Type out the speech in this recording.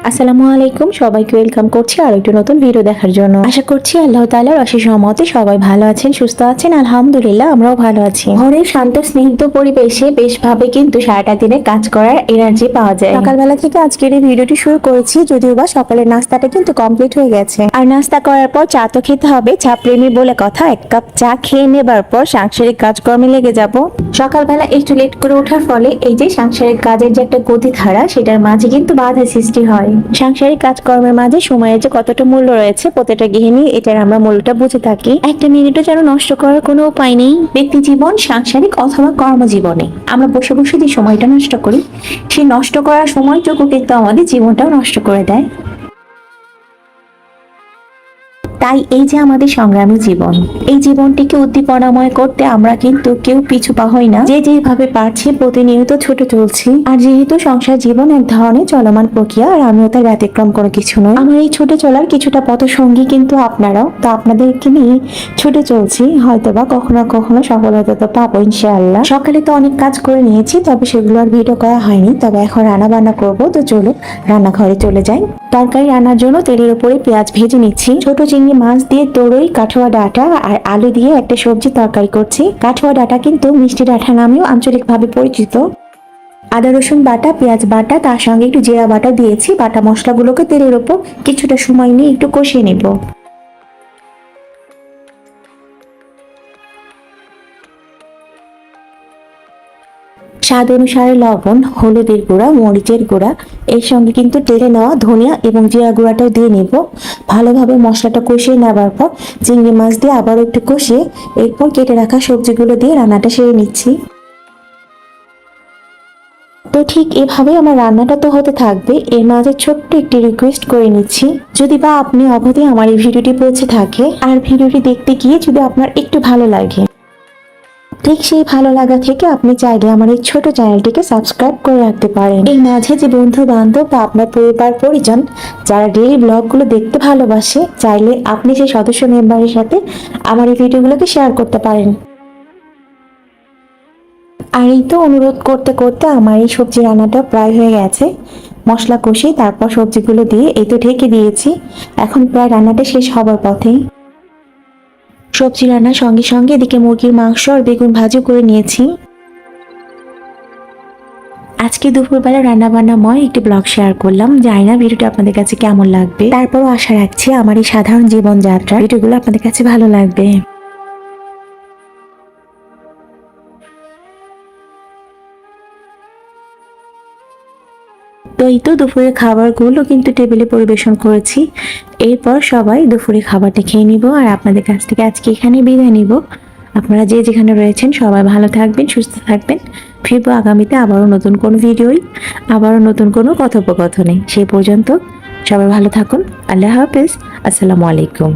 আসসালামু আলাইকুম, সবাইকে ওয়েলকাম করছি আর একটু নতুন ভিডিও দেখার জন্য। আশা করছি আল্লাহ তাআলার অশেষ রহমতে সবাই ভালো আছেন, সুস্থ আছেন। আলহামদুলিল্লাহ, আমরাও ভালো আছি। ঘরের শান্ত স্নিগ্ধ পরিবেশে বেশ ভাবে কিন্তু সারাটা দিনে কাজ করার এনার্জি পাওয়া যায়। সকালবেলা থেকে আজকের এই ভিডিওটি শুরু করেছি, যদিও বা সকালের নাস্তাটা কিন্তু কমপ্লিট হয়ে গেছে। আর নাস্তা করার পর চা তো খেতে হবে, চা প্রেমী বলে কথা। এক কাপ চা খেয়ে নেবার পর সাংসারিক কাজকর্মে লেগে যাব। সকালবেলা একটু লেট করে ওঠার ফলে এই যে সাংসারিক কাজের যে একটা গতিধারা, সেটার মাঝে কিন্তু বাধা সৃষ্টি হয়। সাংসারিক কাজকর্মের মাঝে সময়ের যে কতটা মূল্য রয়েছে প্রত্যেকটা গৃহিণী এটার আমরা মূল্যটা বুঝে থাকি। একটা মিনিটও যেন নষ্ট করার কোনো উপায় নেই। ব্যক্তি জীবন, সাংসারিক অথবা কর্মজীবনে আমরা বসে বসে যে সময়টা নষ্ট করি, সেই নষ্ট করার সময়টুকু কিন্তু আমাদের জীবনটাও নষ্ট করে দেয়। তাই এই যে আমাদের সংগ্রামী জীবন, এই জীবনটিকে উদ্দীপনাময় করতে আমরা কিন্তু কেউ পিছু পা হই না। যে যেভাবে পারছি প্রতিনিয়ত ছুটে চলছি। আর যেহেতু সংসার জীবন এক ধরনের চলমান প্রক্রিয়া, আর আমিও তার ব্যতিক্রম করে কিছু নয়। আমার এই ছুটে চলার কিছুটা পথসঙ্গী কিন্তু আপনারাও। তো আপনাদেরকে নিয়ে ছুটে চলছি, হয়তোবা কখনো কখনো সফলতা তো পাবো ইনশাআল্লাহ। সকালে তো অনেক কাজ করে নিয়েছি, তবে সেগুলো আর ভিডিও করা হয়নি। তবে এখন রান্না বান্না করবো, তো চলো রান্নাঘরে চলে যাই। তরকারি রান্নার জন্য তেলের উপরে পেঁয়াজ ভেজে নিচ্ছি। ছোট চিংড়ি মাছ দিয়ে তরই, কাঠুয়া ডাঁটা আর আলু দিয়ে একটা সবজি তরকারি করছি। কাঠুয়া ডাঁটা কিন্তু মিষ্টি ডাঁটা নামেও আঞ্চলিকভাবে পরিচিত। আদা রসুন বাটা, পেঁয়াজ বাটা, তার সঙ্গে একটু জিরা বাটা দিয়েছি। বাটা মশলাগুলোকে তেলের উপর কিছুটা সময় নিয়ে একটু কষিয়ে নেব। স্বাদ অনুসারে লবণ, হলুদের গুঁড়া, মরিচের গুঁড়া, এর সঙ্গে কিন্তু টেলে নেওয়া ধনিয়া এবং জিরা গুঁড়াটাও দিয়ে নিব। ভালোভাবে মশলাটা কষিয়ে নেবার পর চিংড়ি মাছ দিয়ে আবার একটু কষিয়ে এরপর কেটে রাখা সবজিগুলো দিয়ে রান্নাটা সেরে নিচ্ছি। তো ঠিক এভাবে আমার রান্নাটা তো হতে থাকবে। এর মাঝে ছোট্ট একটি রিকোয়েস্ট করে নিচ্ছি, যদি বা আপনি অবধি আমার এই ভিডিওটি পৌঁছে থাকে আর ভিডিওটি দেখতে গিয়ে যদি আপনার একটু ভালো লাগে, ঠিক সেই ভালো লাগা থেকে আপনি চাইলে আমার এই ছোট চ্যানেলটিকে সাবস্ক্রাইব করে রাখতে পারেন। এই মাঝে যে বন্ধু বান্ধব বা আপনার পরিবার পরিজন যারা ডেইলি ব্লগগুলো দেখতে ভালোবাসে, চাইলে আপনি সেই সদস্য মেম্বারের সাথে আমার এই ভিডিওগুলোকে শেয়ার করতে পারেন। আর এই তো অনুরোধ করতে করতে আমার এই সবজি রান্নাটা প্রায় হয়ে গেছে। মশলা কষিয়ে তারপর সবজিগুলো দিয়ে এই তো ঢেকে দিয়েছি। এখন প্রায় রান্নাটা শেষ হবার পথে। সবজি রান্নার সঙ্গে সঙ্গে এদিকে মুরগির মাংস আর বেগুন ভাজি করে নিয়েছি। আজকে দুপুরবেলা রান্না বান্নাময় একটি ব্লগ শেয়ার করলাম। জানি না ভিডিওটা আপনাদের কাছে কেমন লাগবে, তারপরও আশা রাখছি আমার এই সাধারণ জীবনযাত্রা ভিডিওগুলো আপনাদের কাছে ভালো লাগবে। তো এই তো দুপুরের খাবারগুলো কিন্তু টেবিলে পরিবেশন করেছি। এরপর সবাই দুপুরে খাবারটা খেয়ে নিব আর আপনাদের কাছ থেকে আজকে এখানে বিদায় নিব। আপনারা যে যেখানে রয়েছেন সবাই ভালো থাকবেন, সুস্থ থাকবেন। ফিরবো আগামীতে আবারও নতুন কোনো ভিডিওই, আবারও নতুন কোনো কথোপকথনে। সেই পর্যন্ত সবাই ভালো থাকুন। আল্লাহ হাফেজ। আসসালামু আলাইকুম।